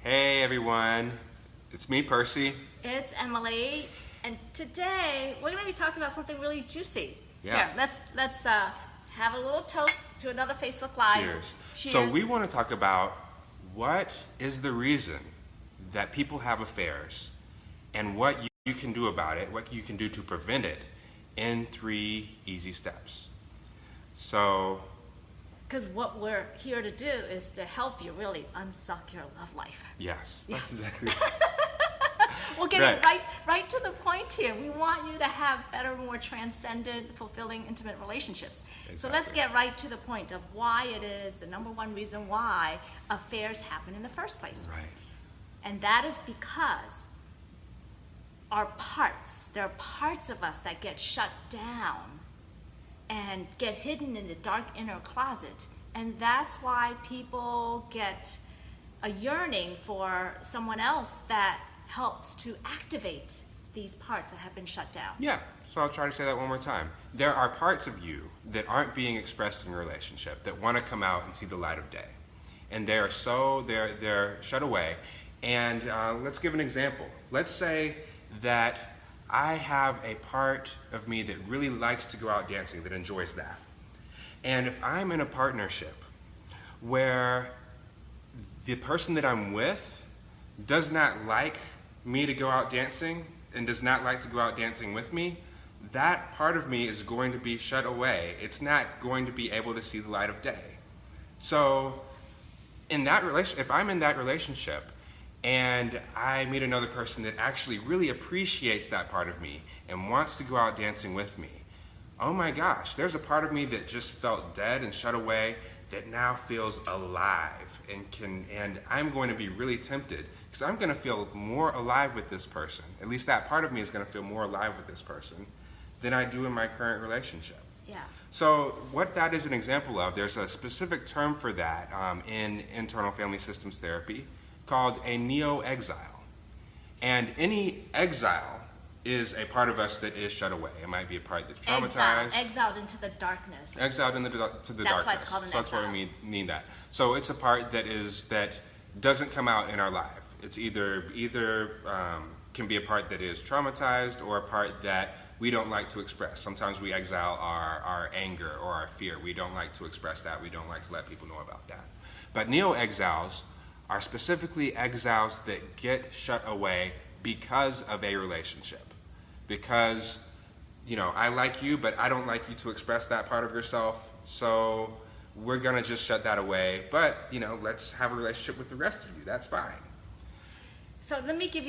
Hey everyone, it's me, Percy. It's Emily, and today we're going to be talking about something really juicy. Yeah. Here, let's have a little toast to another Facebook Live. Cheers. Cheers. So we want to talk about what is the reason that people have affairs and what you can do about it, what you can do to prevent it in 3 easy steps. So... because what we're here to do is to help you really unsuck your love life. Yes, Yeah. that's exactly We'll get right to the point here. We want you to have better, more transcendent, fulfilling, intimate relationships. Exactly. So let's get right to the point of why it is the number one reason why affairs happen in the first place. right. And that is because there are parts of us that get shut down and get hidden in the dark inner closet. And that's why people get a yearning for someone else that helps to activate these parts that have been shut down. Yeah, so I'll try to say that one more time. There are parts of you that aren't being expressed in a relationship that want to come out and see the light of day. And they're shut away. And let's give an example. Let's say that I have a part of me that really likes to go out dancing, that enjoys that. And if I'm in a partnership where the person that I'm with does not like me to go out dancing and does not like to go out dancing with me, that part of me is going to be shut away. It's not going to be able to see the light of day. So in that if I'm in that relationship and I meet another person that actually really appreciates that part of me and wants to go out dancing with me, oh my gosh, there's a part of me that just felt dead and shut away that now feels alive and I'm going to be really tempted because I'm going to feel more alive with this person. At least that part of me is going to feel more alive with this person than I do in my current relationship. Yeah. So what that is an example of, there's a specific term for that in internal family systems therapy called a neo-exile. And any exile is a part of us that is shut away. It might be a part that's traumatized. Exiled into the darkness. Exiled into the darkness. That's why it's called an So that's exile. why we mean that. So it's a part that doesn't come out in our life. It's either can be a part that is traumatized or a part that we don't like to express. Sometimes we exile our anger or our fear. We don't like to express that. We don't like to let people know about that. But neo-exiles are specifically exiles that get shut away because of a relationship. Because, I like you, but I don't like you to express that part of yourself, so we're going to just shut that away. But, let's have a relationship with the rest of you. That's fine. So let me give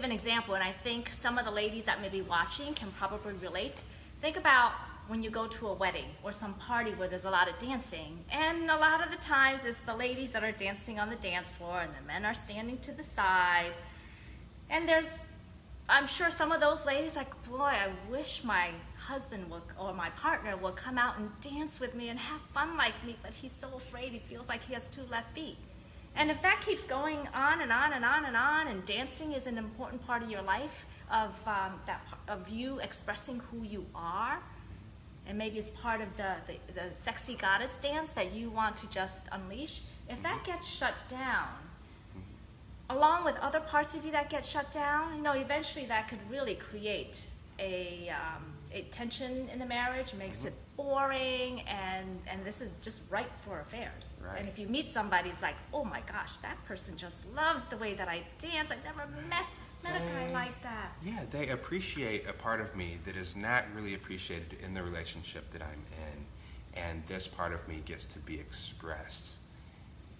an example, and I think some of the ladies that may be watching can probably relate. Think about when you go to a wedding or some party where there's a lot of dancing, and a lot of the times it's the ladies that are dancing on the dance floor and the men are standing to the side. And I'm sure some of those ladies like, boy, I wish my husband or my partner would come out and dance with me and have fun like me, but he's so afraid, he feels like he has 2 left feet. And if that keeps going on and on and on and on, and dancing is an important part of your life, of you expressing who you are, and maybe it's part of the sexy goddess dance that you want to just unleash, if that gets shut down, along with other parts of you that get shut down, eventually that could really create a tension in the marriage, makes it boring, and this is just ripe for affairs. Right. And if you meet somebody, it's like, oh my gosh, that person just loves the way that I dance. I've never met a guy like that. Yeah, they appreciate a part of me that is not really appreciated in the relationship that I'm in, and this part of me gets to be expressed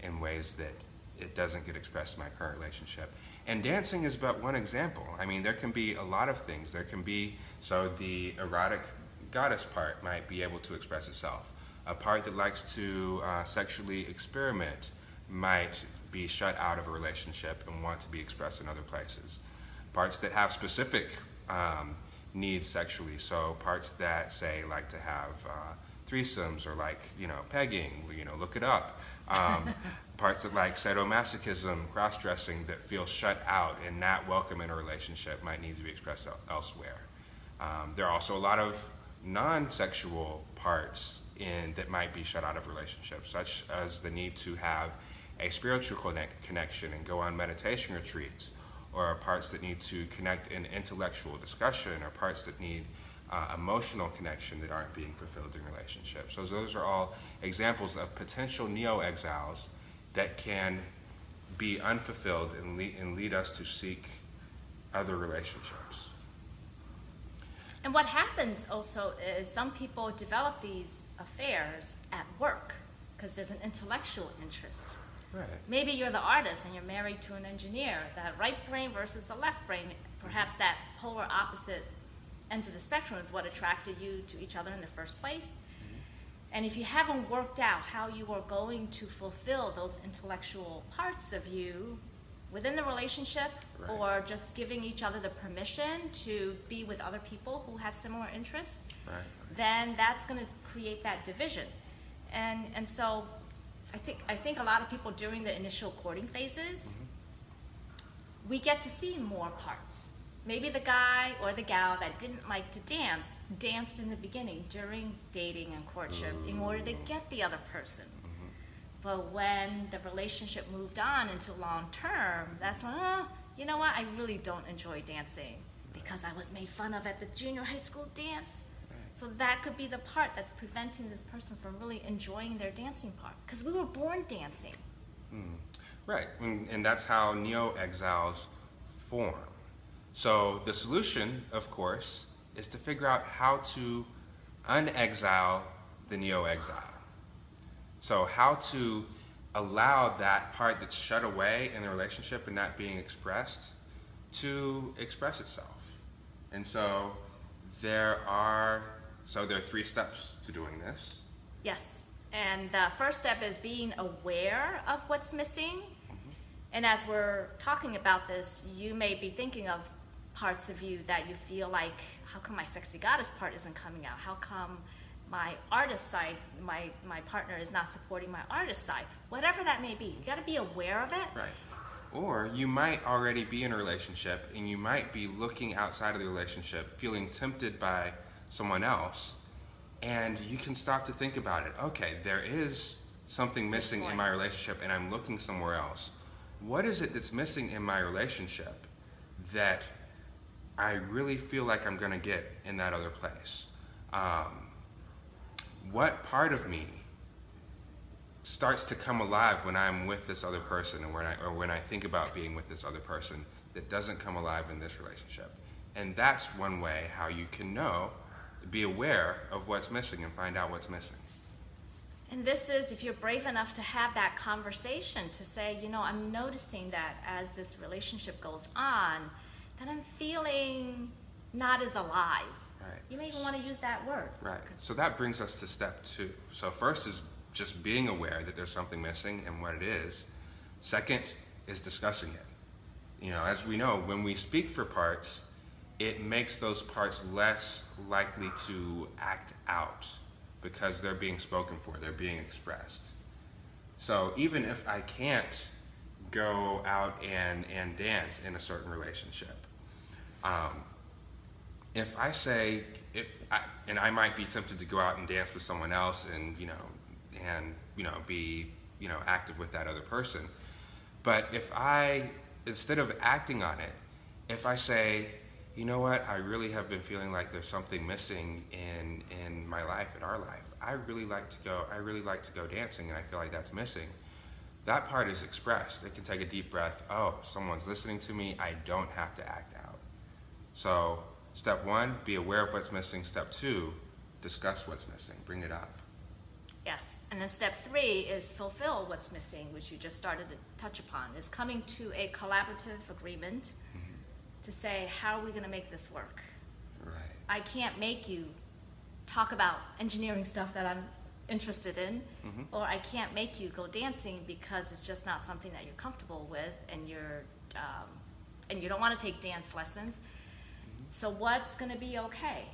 in ways that it doesn't get expressed in my current relationship. And dancing is but one example. I mean, there can be a lot of things. There can be, so the erotic goddess part might be able to express itself. A part that likes to sexually experiment might be shut out of a relationship and want to be expressed in other places. Parts that have specific needs sexually, so parts that say like to have threesomes or like, pegging, look it up. Parts that like sadomasochism, cross-dressing that feel shut out and not welcome in a relationship might need to be expressed elsewhere. There are also a lot of non-sexual parts that might be shut out of relationships, such as the need to have a spiritual connection and go on meditation retreats, or parts that need to connect in intellectual discussion, or parts that need emotional connection that aren't being fulfilled in relationships. So those are all examples of potential neo-exiles that can be unfulfilled and lead us to seek other relationships. And what happens also is some people develop these affairs at work because there's an intellectual interest. Right. Maybe you're the artist and you're married to an engineer. That right brain versus the left brain, perhaps that polar opposite ends of the spectrum is what attracted you to each other in the first place. And if you haven't worked out how you are going to fulfill those intellectual parts of you within the relationship, right, or just giving each other the permission to be with other people who have similar interests, right, then that's going to create that division. And so I think a lot of people during the initial courting phases, we get to see more parts. Maybe the guy or the gal that didn't like to dance danced in the beginning during dating and courtship in order to get the other person. But when the relationship moved on into long term, that's when, you know what, I really don't enjoy dancing because I was made fun of at the junior high school dance. So that could be the part that's preventing this person from really enjoying their dancing part, because we were born dancing. Right, and that's how neo-exiles form. So the solution, of course, is to figure out how to unexile the neo-exile. So how to allow that part that's shut away in the relationship and not being expressed to express itself. And so there are 3 steps to doing this. Yes, and the first step is being aware of what's missing. And as we're talking about this, you may be thinking of parts of you that you feel like, how come my sexy goddess part isn't coming out? How come my artist side, my partner is not supporting my artist side? Whatever that may be, you got to be aware of it. Right. Or you might already be in a relationship and you might be looking outside of the relationship, feeling tempted by someone else, and you can stop to think about it. Okay, there is something missing in my relationship and I'm looking somewhere else. What is it that's missing in my relationship that I really feel like I'm going to get in that other place? What part of me starts to come alive when I'm with this other person, or when I think about being with this other person that doesn't come alive in this relationship? And that's one way how you can be aware of what's missing and find out what's missing. And this is if you're brave enough to have that conversation, to say, I'm noticing that as this relationship goes on, that I'm feeling not as alive. Right. You may even want to use that word. Right. So that brings us to step 2. So first is just being aware that there's something missing and what it is. Second is discussing it. As we know, when we speak for parts, it makes those parts less likely to act out because they're being spoken for, they're being expressed. So even if I can't go out and dance in a certain relationship, if I say, and I might be tempted to go out and dance with someone else and be active with that other person, but if I, instead of acting on it, if I say, you know what, I really have been feeling like there's something missing in my life, in our life. I really like to go dancing, and I feel like that's missing. That part is expressed. It can take a deep breath. Oh, someone's listening to me. I don't have to act out. So step 1, be aware of what's missing. Step 2, discuss what's missing. Bring it up. Yes, and then step 3 is fulfill what's missing, which you just started to touch upon, is coming to a collaborative agreement to say, how are we going to make this work? Right. I can't make you talk about engineering stuff that I'm interested in, or I can't make you go dancing because it's just not something that you're comfortable with, and you don't want to take dance lessons. So what's going to be okay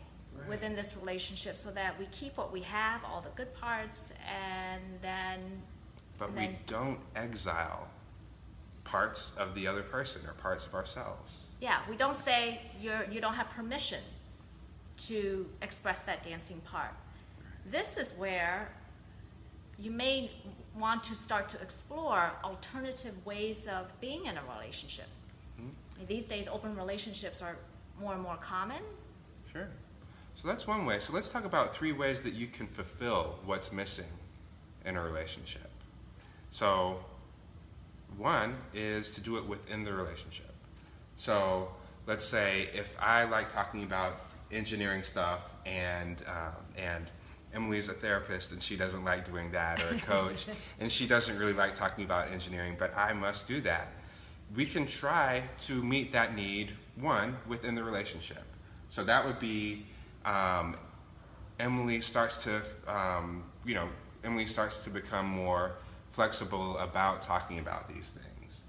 within this relationship, so that we keep what we have, all the good parts, and then... But we don't exile parts of the other person or parts of ourselves. Yeah, we don't say you don't have permission to express that dancing part. This is where you may want to start to explore alternative ways of being in a relationship. These days, open relationships are more and more common. Sure. So that's one way. So let's talk about 3 ways that you can fulfill what's missing in a relationship. So one is to do it within the relationship. So let's say if I like talking about engineering stuff and Emily's a therapist and she doesn't like doing that, or a coach and she doesn't really like talking about engineering, but I must do that. We can try to meet that need, one, within the relationship. So that would be Emily starts to become more flexible about talking about these things,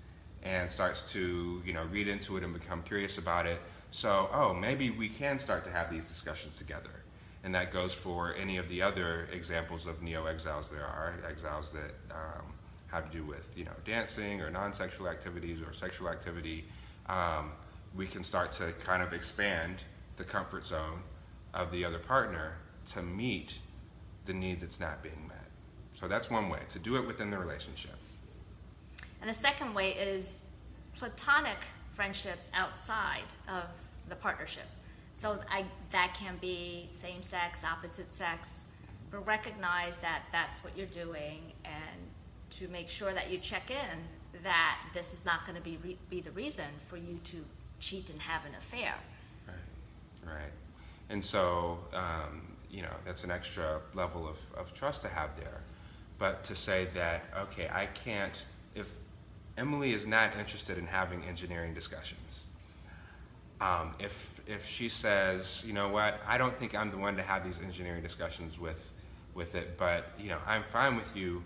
and starts to read into it and become curious about it. So maybe we can start to have these discussions together. And that goes for any of the other examples of neo-exiles. There are exiles that have to do with dancing or non-sexual activities or sexual activity. We can start to kind of expand the comfort zone of the other partner to meet the need that's not being met. So that's one way, to do it within the relationship. And the second way is platonic friendships outside of the partnership. So that can be same sex, opposite sex, but recognize that that's what you're doing, and to make sure that you check in that this is not going to be the reason for you to cheat and have an affair. Right. And so, that's an extra level of trust to have there. But to say that, okay, I can't, if Emily is not interested in having engineering discussions, if she says, you know what, I don't think I'm the one to have these engineering discussions with it, but I'm fine with you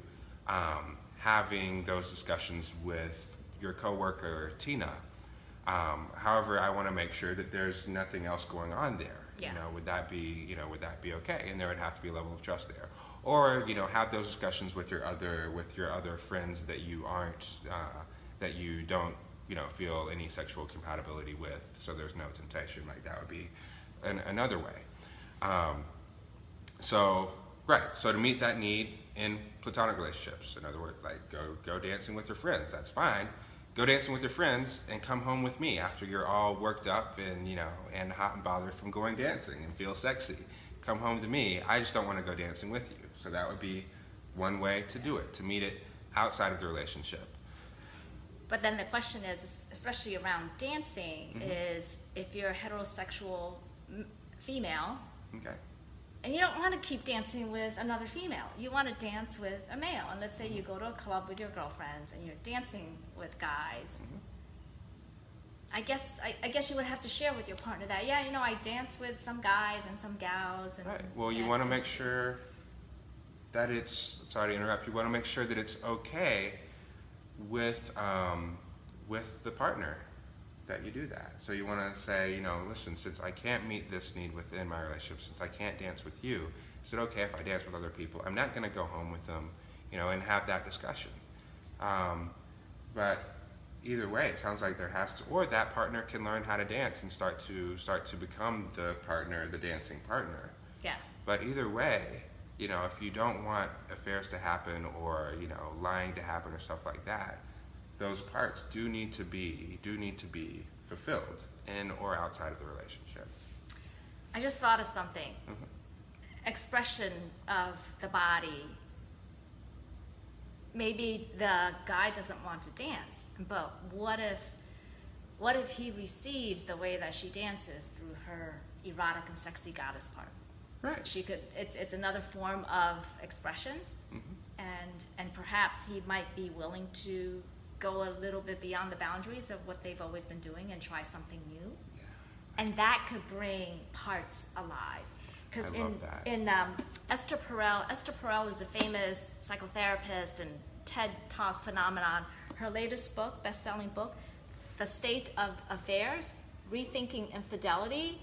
having those discussions with your coworker Tina. However, I want to make sure that there's nothing else going on there. Yeah. Would that be okay? And there would have to be a level of trust there. Or have those discussions with your other friends that you don't feel any sexual compatibility with, so there's no temptation. Like, that would be another way. So to meet that need in platonic relationships, in other words, like go dancing with your friends. That's fine. Go dancing with your friends and come home with me after you're all worked up and hot and bothered from going dancing and feel sexy. Come home to me. I just don't want to go dancing with you. So that would be one way to do it, to meet it outside of the relationship. But then the question is, especially around dancing, is if you're a heterosexual female, okay, and you don't want to keep dancing with another female, you want to dance with a male. And let's say you go to a club with your girlfriends and you're dancing with guys. I guess you would have to share with your partner that, I dance with some guys and some gals. And, right. Well, you want to make sure that it's, sorry to interrupt, you want to make sure that it's okay with the partner that you do that. So you want to say, listen, since I can't meet this need within my relationship, since I can't dance with you, is it okay if I dance with other people? I'm not going to go home with them, and have that discussion. But either way, it sounds like there has to, or that partner can learn how to dance and start to become the dancing partner. Yeah. But either way, if you don't want affairs to happen or lying to happen or stuff like that, those parts do need to be fulfilled in or outside of the relationship. I just thought of something. Expression of the body. Maybe the guy doesn't want to dance, but what if he receives the way that she dances through her erotic and sexy goddess part? Right. She could. It's another form of expression, and perhaps he might be willing to go a little bit beyond the boundaries of what they've always been doing and try something new, and that could bring parts alive. Because in Esther Perel is a famous psychotherapist and TED Talk phenomenon. Her latest book, best-selling book, The State of Affairs, Rethinking Infidelity.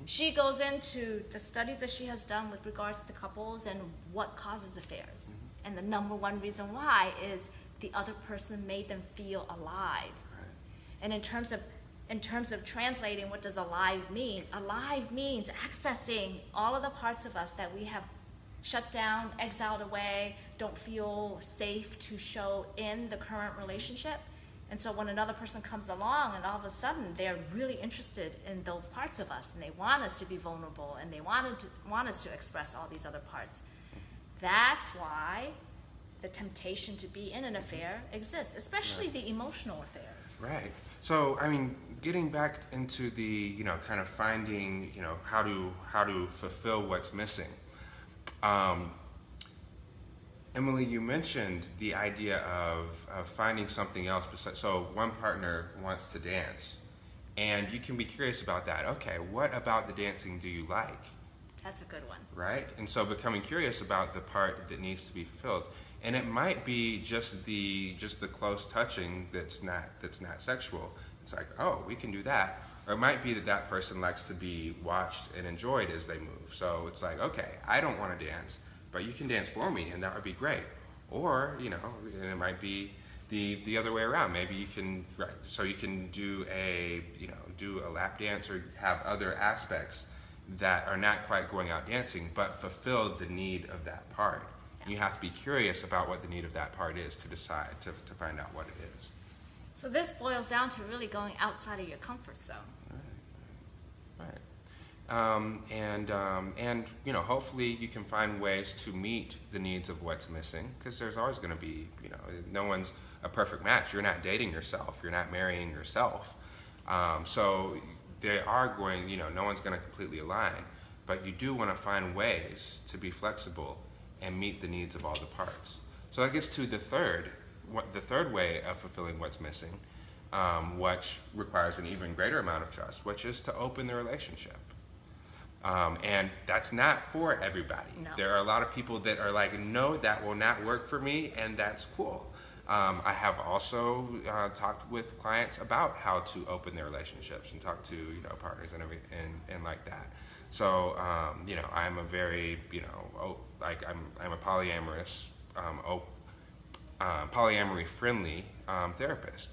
She goes into the studies that she has done with regards to couples and what causes affairs. And the number one reason why is the other person made them feel alive. Right. And in terms of translating, what does alive mean? Alive means accessing all of the parts of us that we have shut down, exiled away, don't feel safe to show in the current relationship. And so when another person comes along and all of a sudden they're really interested in those parts of us and they want us to be vulnerable and they want us to express all these other parts, that's why the temptation to be in an affair exists, especially the emotional affairs. Right. So, I mean, getting back into the, kind of finding, how to fulfill what's missing. Emily, you mentioned the idea of finding something else besides, so one partner wants to dance, and you can be curious about that. Okay, what about the dancing do you like? That's a good one. Right? And so becoming curious about the part that needs to be fulfilled. And it might be just the close touching that's not sexual. It's like, oh, we can do that. Or it might be that person likes to be watched and enjoyed as they move. So it's like, okay, I don't want to dance, but you can dance for me, and that would be great. Or, and it might be the other way around. Maybe you can, right, so you can do a lap dance or have other aspects that are not quite going out dancing, but fulfill the need of that part. You have to be curious about what the need of that part is to decide, to find out what it is. So this boils down to really going outside of your comfort zone. Right. And hopefully you can find ways to meet the needs of what's missing, because there's always going to be, no one's a perfect match. You're not dating yourself. You're not marrying yourself. So they are going, no one's going to completely align, but you do want to find ways to be flexible and meet the needs of all the parts. So that gets to the third way of fulfilling what's missing, which requires an even greater amount of trust, which is to open the relationship. And that's not for everybody. No. There are a lot of people that are like, no, that will not work for me, and that's cool. I have also talked with clients about how to open their relationships and talk to partners and everything and like that. So I'm a very I'm a polyamorous, polyamory friendly therapist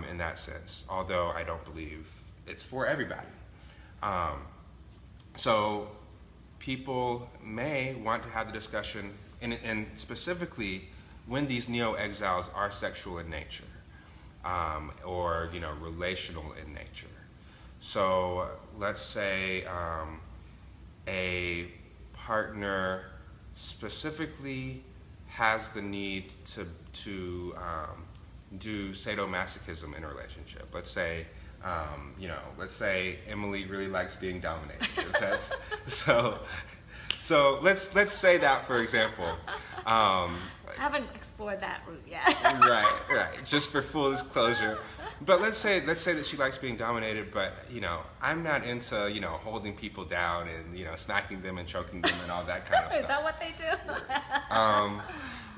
in that sense. Although I don't believe it's for everybody. So people may want to have the discussion, and specifically when these neo-exiles are sexual in nature, or relational in nature. So let's say a partner specifically has the need to do sadomasochism in a relationship. Let's say Emily really likes being dominated. If that's, so let's say that, for example. I haven't explored that route yet. Right. Just for full disclosure. But let's say that she likes being dominated, but I'm not into holding people down and smacking them and choking them and all that kind of stuff. Is that what they do?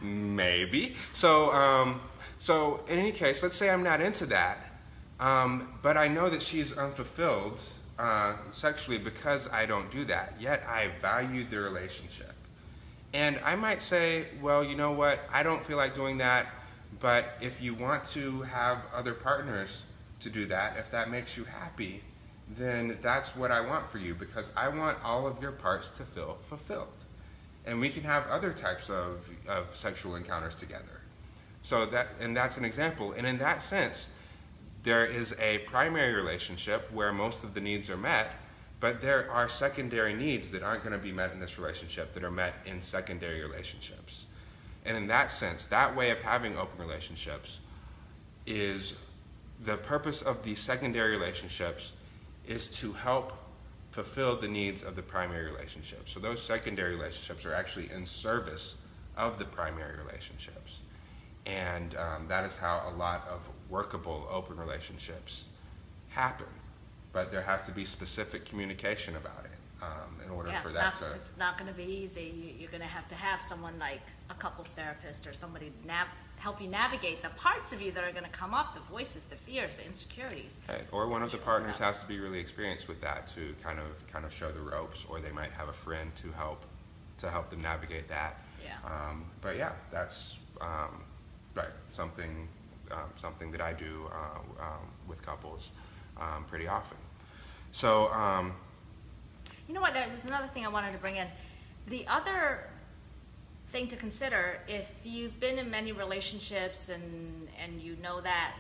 Maybe. So in any case, let's say I'm not into that, but I know that she's unfulfilled sexually because I don't do that. Yet I value the relationship. And I might say, well, you know what? I don't feel like doing that, but if you want to have other partners to do that, if that makes you happy, then that's what I want for you, because I want all of your parts to feel fulfilled. And we can have other types of sexual encounters together. So that's an example. And in that sense, there is a primary relationship where most of the needs are met, but there are secondary needs that aren't going to be met in this relationship that are met in secondary relationships. And in that sense, that way of having open relationships is the purpose of the secondary relationships is to help fulfill the needs of the primary relationship. So those secondary relationships are actually in service of the primary relationships. And that is how a lot of workable open relationships happen. But there has to be specific communication about it in order for that to... It's not going to be easy. You're going to have someone like a couples therapist or somebody help you navigate the parts of you that are going to come up, the voices, the fears, the insecurities. Right. Or one of the partners has to be really experienced with that to kind of show the ropes, or they might have a friend to help them navigate that. Yeah. But yeah, that's right. Something that I do with couples pretty often. So you know what? There's another thing I wanted to bring in. The other thing to consider. If you've been in many relationships and you know that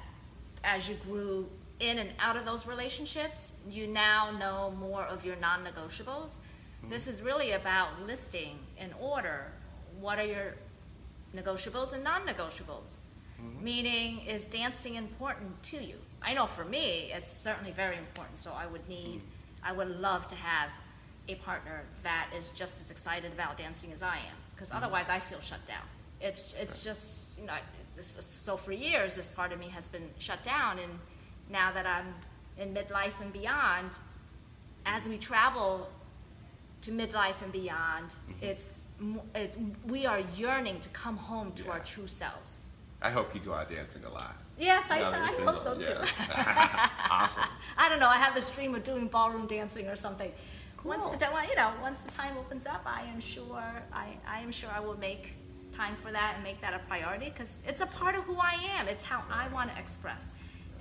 as you grew in and out of those relationships, you now know more of your non-negotiables. This is really about listing in order what are your negotiables and non-negotiables. Meaning, is dancing important to you? I know for me, it's certainly very important. So I would love to have a partner that is just as excited about dancing as I am, because otherwise I feel shut down. It's just, so for years this part of me has been shut down, and now that I'm in midlife and beyond, as we travel to midlife and beyond, we are yearning to come home to our true selves. I hope you go out dancing a lot. Yes, I hope so too. Yeah. Awesome. I don't know. I have this dream of doing ballroom dancing or something. Cool. Once the time opens up, I am sure I will make time for that and make that a priority, because it's a part of who I am. It's how I want to express.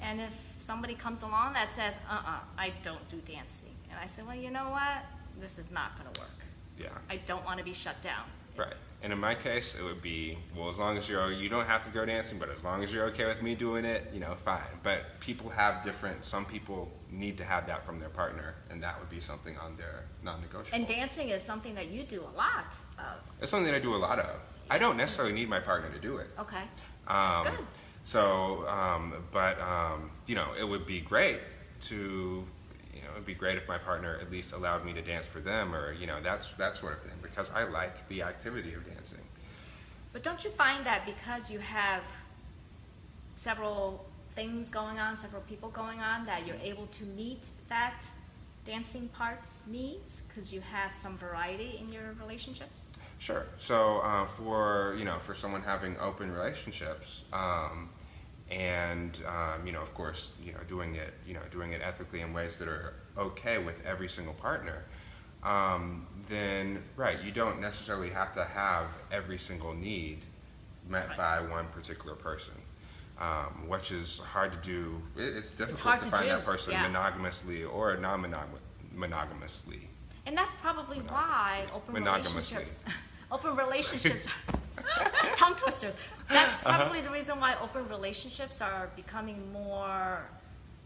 And if somebody comes along that says, I don't do dancing, and I say, well, you know what? This is not going to work. Yeah. I don't want to be shut down. Right. And in my case, it would be, well, as long as you don't have to go dancing, but as long as you're okay with me doing it, fine. But people have some people need to have that from their partner, and that would be something on their non-negotiable. And dancing is something that you do a lot of. It's something that I do a lot of. I don't necessarily need my partner to do it. Okay. That's good. So, it would be great to, it'd be great if my partner at least allowed me to dance for them, or, that sort of thing, because I like the activity of dancing. But don't you find that because you have several things going on, several people going on, that you're able to meet that dancing part's needs because you have some variety in your relationships? Sure. So for someone having open relationships, of course, doing it ethically in ways that are okay with every single partner, then you don't necessarily have to have every single need met by one particular person, which is hard to do. It's difficult to find that person monogamously or non-monogamously. And that's probably why open relationships, tongue twisters. That's probably the reason why open relationships are becoming more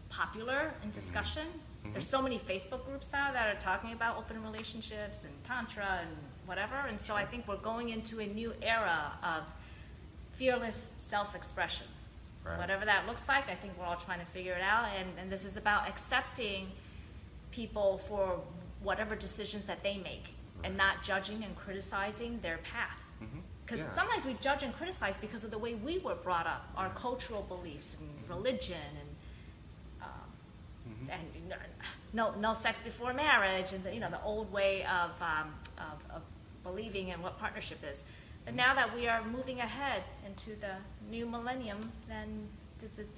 popular in discussion. There's so many Facebook groups now that are talking about open relationships and tantra and whatever. And so I think we're going into a new era of fearless self-expression. Right. Whatever that looks like, I think we're all trying to figure it out. And this is about accepting people for whatever decisions that they make, and not judging and criticizing their path. Because sometimes we judge and criticize because of the way we were brought up, our cultural beliefs and religion, and no sex before marriage, and the old way of believing in what partnership is. But now that we are moving ahead into the new millennium, then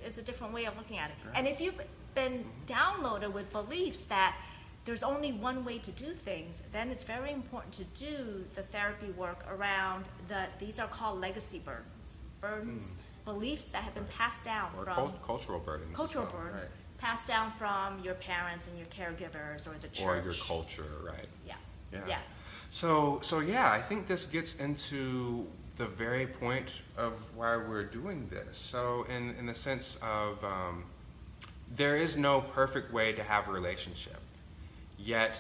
it's a different way of looking at it. Right. And if you've been downloaded with beliefs that there's only one way to do things, then it's very important to do the therapy work around these are called legacy burdens, beliefs that have been passed down from cultural burdens. Right. Passed down from your parents and your caregivers or the church. Or your culture, right. Yeah. So I think this gets into the very point of why we're doing this. So in the sense of there is no perfect way to have a relationship, yet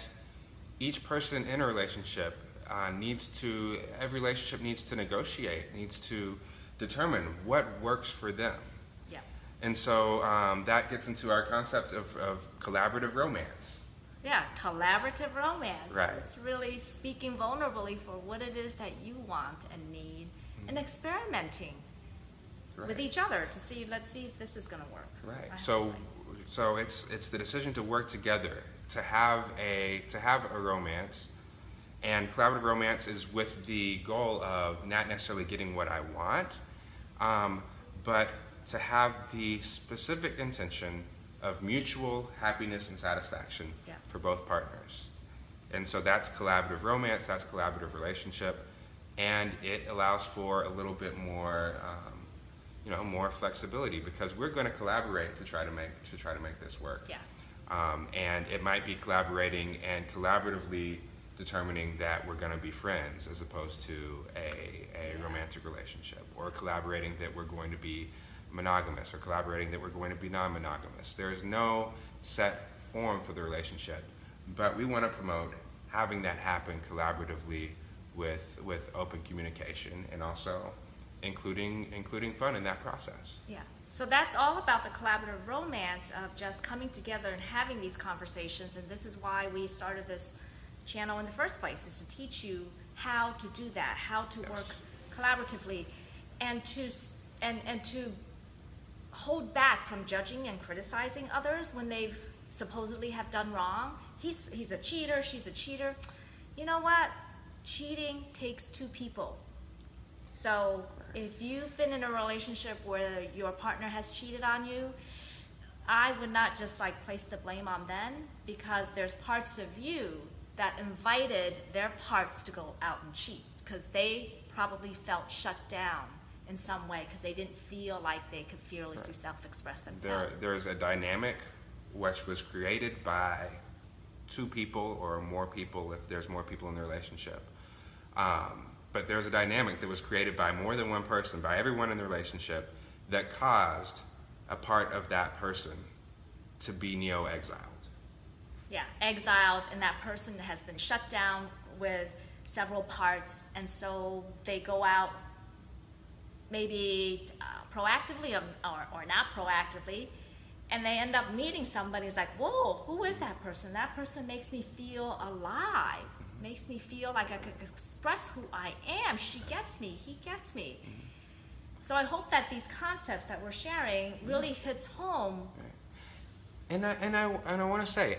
each person in a relationship every relationship needs to negotiate, needs to determine what works for them. Yeah. And so that gets into our concept of collaborative romance. Yeah, collaborative romance. Right. It's really speaking vulnerably for what it is that you want and need, and experimenting with each other to see, let's see if this is going to work. Right. So it's the decision to work together, to have a romance, and collaborative romance is with the goal of not necessarily getting what I want, but to have the specific intention of mutual happiness and satisfaction for both partners. And so that's collaborative romance, that's collaborative relationship, and it allows for a little bit more, more flexibility, because we're going to collaborate to try to make this work. Yeah. And it might be collaborating and collaboratively determining that we're going to be friends as opposed to a romantic relationship, or collaborating that we're going to be monogamous, or collaborating that we're going to be non-monogamous. There is no set form for the relationship, but we want to promote having that happen collaboratively with open communication, and also including fun in that process. Yeah. So that's all about the collaborative romance of just coming together and having these conversations, and this is why we started this channel in the first place, is to teach you how to do that, how to work collaboratively, and to hold back from judging and criticizing others when they've supposedly have done wrong. He's a cheater, she's a cheater. You know what? Cheating takes two people. So if you've been in a relationship where your partner has cheated on you, I would not just like place the blame on them, because there's parts of you that invited their parts to go out and cheat because they probably felt shut down in some way because they didn't feel like they could fearlessly self-express themselves. There's a dynamic which was created by two people or more people if there's more people in the relationship. But there's a dynamic that was created by more than one person, by everyone in the relationship, that caused a part of that person to be neo-exiled. Yeah, exiled, and that person has been shut down with several parts, and so they go out maybe proactively or not proactively, and they end up meeting somebody who's like, whoa, who is that person? That person makes me feel alive, makes me feel like I could express who I am. She gets me, he gets me. So I hope that these concepts that we're sharing really hits home. And I want to say,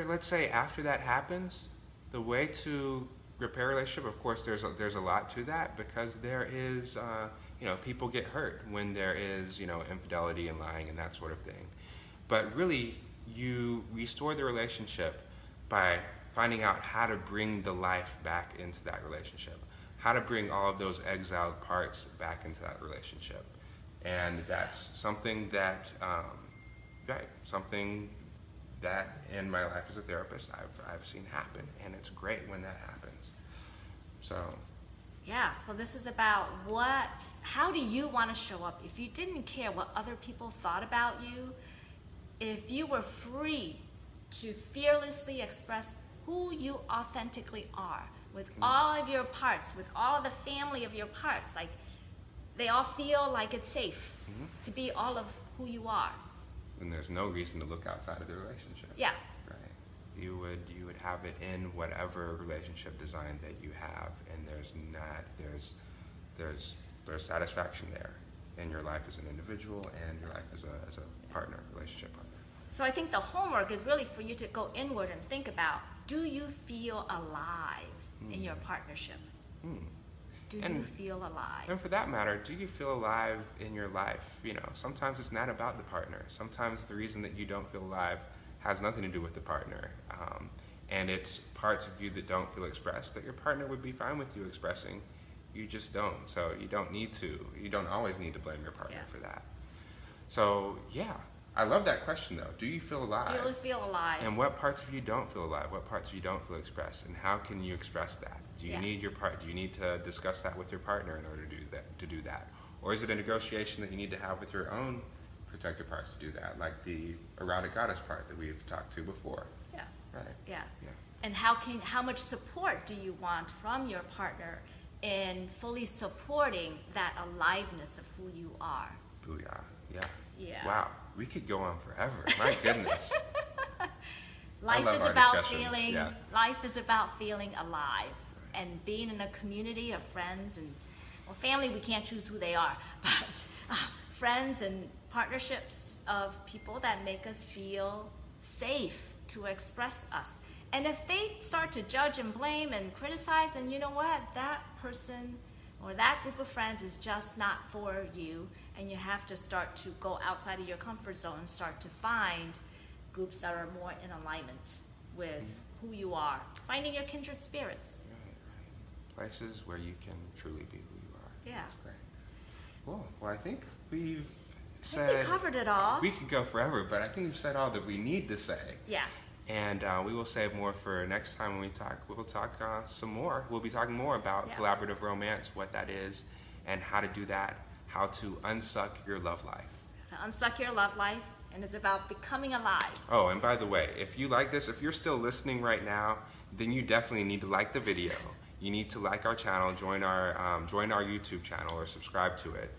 let's say after that happens, the way to repair a relationship, of course, there's a lot to that, because there is, people get hurt when there is, infidelity and lying and that sort of thing. But really, you restore the relationship by finding out how to bring the life back into that relationship, how to bring all of those exiled parts back into that relationship. And that's something that, something that in my life as a therapist I've seen happen, and it's great when that happens. So yeah, so this is about how do you want to show up? If you didn't care what other people thought about you, if you were free to fearlessly express who you authentically are, with all of your parts, with all of the family of your parts, like they all feel like it's safe to be all of who you are. And there's no reason to look outside of the relationship. Yeah. Right. You would have it in whatever relationship design that you have, and there's satisfaction there in your life as an individual and your life as a partner, relationship partner. So I think the homework is really for you to go inward and think about, do you feel alive in your partnership? Do you feel alive? And for that matter, do you feel alive in your life? Sometimes it's not about the partner. Sometimes the reason that you don't feel alive has nothing to do with the partner. And it's parts of you that don't feel expressed that your partner would be fine with you expressing. You just don't. So you don't always need to blame your partner for that. So yeah, I love that question though. Do you feel alive? Do you feel alive? And what parts of you don't feel alive? What parts of you don't feel expressed? And how can you express that? Do you need do you need to discuss that with your partner in order to do that? Or is it a negotiation that you need to have with your own protective parts to do that, like the erotic goddess part that we've talked to before? Yeah. Right. Yeah. And how much support do you want from your partner in fully supporting that aliveness of who you are? Booyah. Yeah. Yeah. Wow. We could go on forever. My goodness. Life is about feeling alive and being in a community of friends and family. We can't choose who they are, but friends and partnerships of people that make us feel safe to express us. And if they start to judge and blame and criticize, then you know what? That person or that group of friends is just not for you, and you have to start to go outside of your comfort zone and start to find groups that are more in alignment with who you are, finding your kindred spirits. Right. Places where you can truly be who you are. Yeah. That's great. Well, I think we covered it all. We could go forever, but I think we've said all that we need to say. Yeah. And we will save more for next time when we talk. We'll talk some more. We'll be talking more about collaborative romance, what that is, and how to do that, how to unsuck your love life. Unsuck your love life, and it's about becoming alive. Oh, and by the way, if you like this, if you're still listening right now, then you definitely need to like the video. You need to like our channel, join our YouTube channel, or subscribe to it,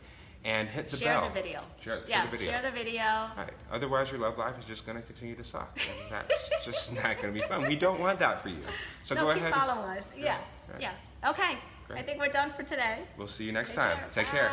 and hit the bell. Share the video. Share the video. Share the video. Right. Otherwise, your love life is just going to continue to suck, and that's just not going to be fun. We don't want that for you. So go ahead. Follow us. Yeah. Right. Yeah. Okay. Great. I think we're done for today. We'll see you next time. Take care.